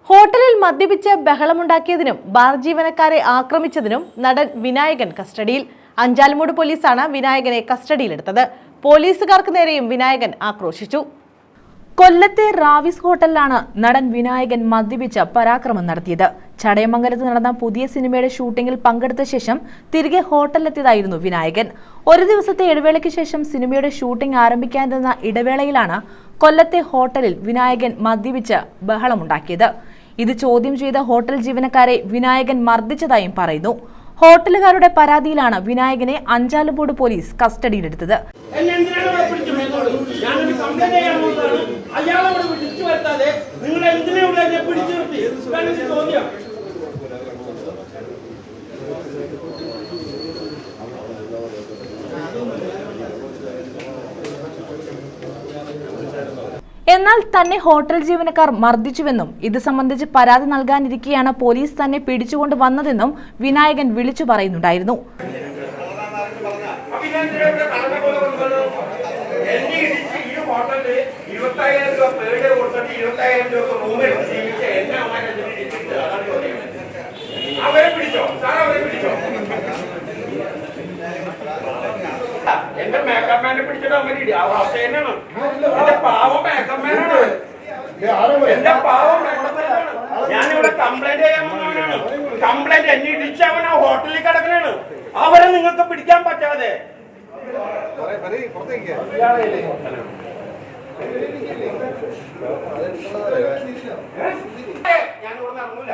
ഹോട്ടലിൽ മദ്യപിച്ച് ബഹളമുണ്ടാക്കിയതിനും ബാർ ജീവനക്കാരെ ആക്രമിച്ചതിനും നടൻ വിനായകൻ കസ്റ്റഡിയിൽ. അഞ്ചാലുമൂട് പോലീസാണ് വിനായകനെ കസ്റ്റഡിയിലെടുത്തത്. പോലീസുകാർക്ക് നേരെയും വിനായകൻ ആക്രോശിച്ചു. കൊല്ലത്തെ റാവിസ് ഹോട്ടലിലാണ് നടൻ വിനായകൻ മദ്യപിച്ച് പരാക്രമം നടത്തിയത്. ചടയമംഗലത്ത് നടന്ന പുതിയ സിനിമയുടെ ഷൂട്ടിംഗിൽ പങ്കെടുത്ത ശേഷം തിരികെ ഹോട്ടലിലെത്തിയതായിരുന്നു വിനായകൻ. ഒരു ദിവസത്തെ ഇടവേളയ്ക്ക് ശേഷം സിനിമയുടെ ഷൂട്ടിംഗ് ആരംഭിക്കാനിരുന്ന ഇടവേളയിലാണ് കൊല്ലത്തെ ഹോട്ടലിൽ വിനായകൻ മദ്യപിച്ച് ബഹളമുണ്ടാക്കിയത്. ഇത് ചോദ്യം ചെയ്ത ഹോട്ടൽ ജീവനക്കാരെ വിനായകൻ മർദ്ദിച്ചതായും പറയുന്നു. ഹോട്ടലുകാരുടെ പരാതിയിലാണ് വിനായകനെ അഞ്ചാലുമൂട് പോലീസ് കസ്റ്റഡിയിലെടുത്തത്. എന്നാൽ തന്നെ ഹോട്ടൽ ജീവനക്കാർ മർദ്ദിച്ചുവെന്നും ഇത് സംബന്ധിച്ച് പരാതി നൽകാനിരിക്കെയാണ് പോലീസ് തന്നെ പിടിച്ചുകൊണ്ട് വന്നതെന്നും വിനായകൻ വിളിച്ചു പറയുന്നുണ്ടായിരുന്നു. എന്റെ മേക്കപ്പ് മാനെ പിടിച്ചിട്ട് അവസ്ഥ തന്നെയാണ്. എന്റെ പാവം മേക്കപ്പ് മാനാണ്. എന്റെ പാവം ഞാനിവിടെ കംപ്ലൈന്റ് ചെയ്യാൻ വന്നവനാണ്. കംപ്ലൈന്റ് എന്നെ ഇടിച്ചവൻ ആ ഹോട്ടലിൽ കിടക്കണാണ്. അവരെ നിങ്ങൾക്ക് പിടിക്കാൻ പറ്റാതെ ഞാനിവിടെ ഇറങ്ങൂല.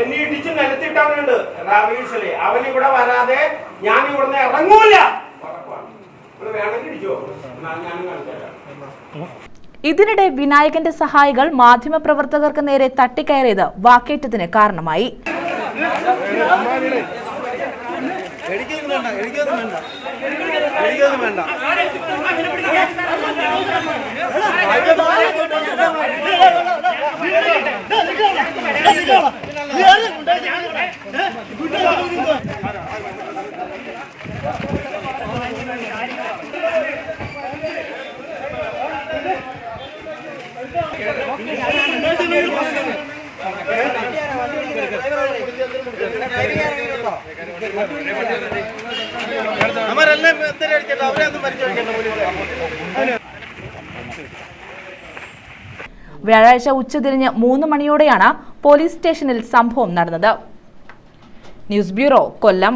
എന്നെ ഇടിച്ച് നിലത്തിട്ടവനുണ്ട് റാവീസില്. അവനിവിടെ വരാതെ ഞാൻ ഇവിടുന്ന് ഇറങ്ങൂല. വേണമെങ്കിൽ ഇടിച്ചോ, ഞാനും കാണിച്ചുതരാം. ഇതിനിടെ വിനായകന്റെ സഹായികൾ മാധ്യമപ്രവർത്തകർക്ക് നേരെ തട്ടിക്കയറിയത് വാക്കേറ്റത്തിന് കാരണമായി. വ്യാഴാഴ്ച ഉച്ചതിരിഞ്ഞ് 3 മണിയോടെയാണ് പോലീസ് സ്റ്റേഷനിൽ സംഭവം നടന്നത്. ന്യൂസ് ബ്യൂറോ, കൊല്ലം.